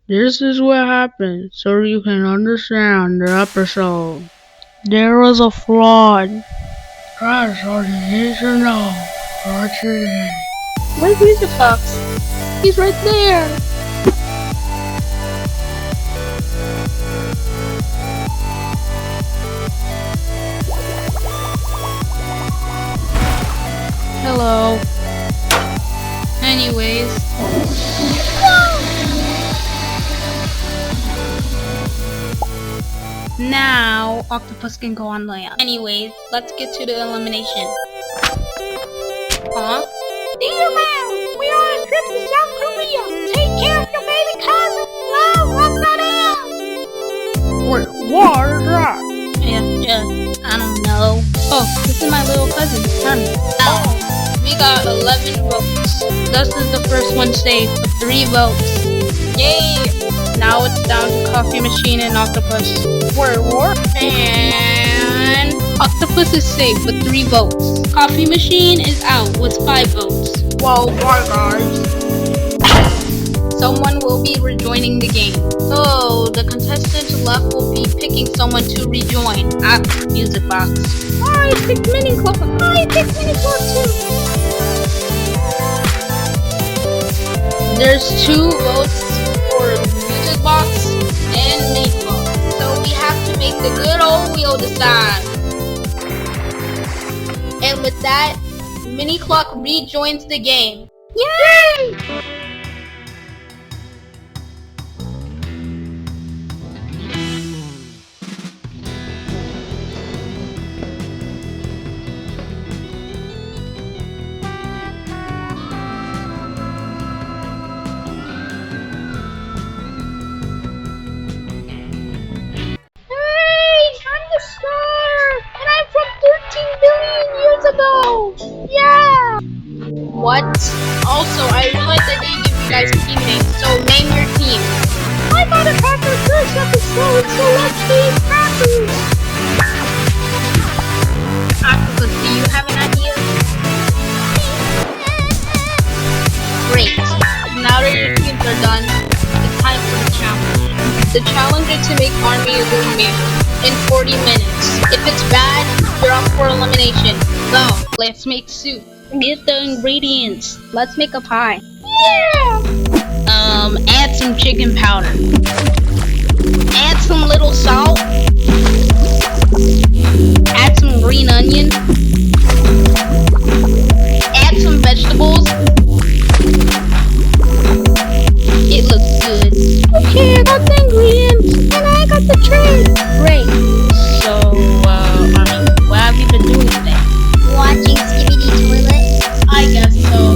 This is what happened, so you can understand the episode. There was a flood. That's all you need to know for today. Where's Music Fox? He's right there. Hello. Anyways. Now, Octopus can go on land. Anyways, let's get to the elimination. Huh? Dear man, we are on a trip to South Korea. Take care of your baby cousin. Wow, what's that in? Wait, what is that? Yeah, I don't know. Oh, this is my little cousin, Honey. Oh, we got 11 votes. Thus is the first one saved with 3 votes. Yay! Now it's down to Coffee Machine and Octopus. And Octopus is safe with 3 votes. Coffee Machine is out with 5 votes. Well, bye guys. Someone will be rejoining the game. So the contestant left will be picking someone to rejoin at Music Box. I picked Mini Club. I picked Mini Club too. There's 2 votes for Music Box and Mini Club. So we have to make the good old wheel decide. And with that, Mini Clock rejoins the game. Yay! Yeah! What? Also, I realized I didn't give you guys team names, so name your team. I got a Packer first episode, so let's be Packers! Octopus, do you have an idea? Great. Now that your teams are done, it's time for the challenge. The challenge is to make Army Illuminate in 40 minutes. If it's bad, you're up for elimination. So, let's make soup. Get the ingredients. Let's make a pie. Yeah! Add some chicken powder. Add some little salt. Add some green onion. Add some vegetables. It looks good. Okay, I got the ingredients. And I got the tray. Great. So, Army, what have you been doing today? Watching Skibidi Toilet? I guess so.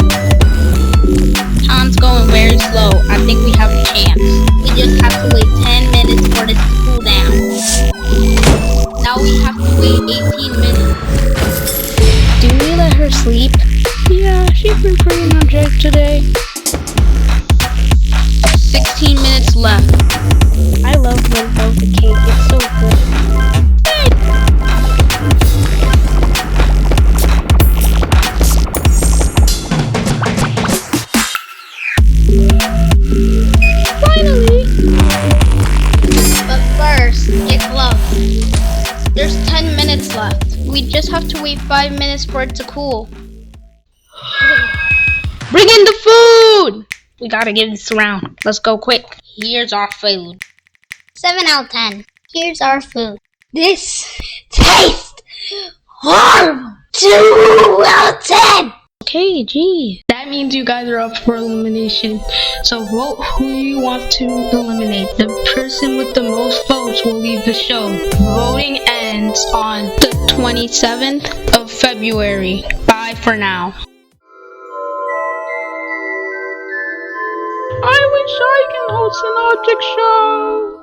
Time's going very slow. I think we have a chance. We just have to wait 10 minutes for this to cool down. Now we have to wait 18 minutes. Do we let her sleep? Yeah, she's been pretty energetic today. 16 minutes left. I love red velvet cake. It's so good. Finally! But first, get gloves. There's 10 minutes left. We just have to wait 5 minutes for it to cool. Bring in the food! We gotta get this around. Let's go quick. Here's our food. 7 out of 10. Here's our food. This tastes horrible. 2 out of 10. Okay, gee. That means you guys are up for elimination. So vote who you want to eliminate. The person with the most votes will leave the show. Voting ends on the 27th of February. Bye for now. I wish I can host an object show.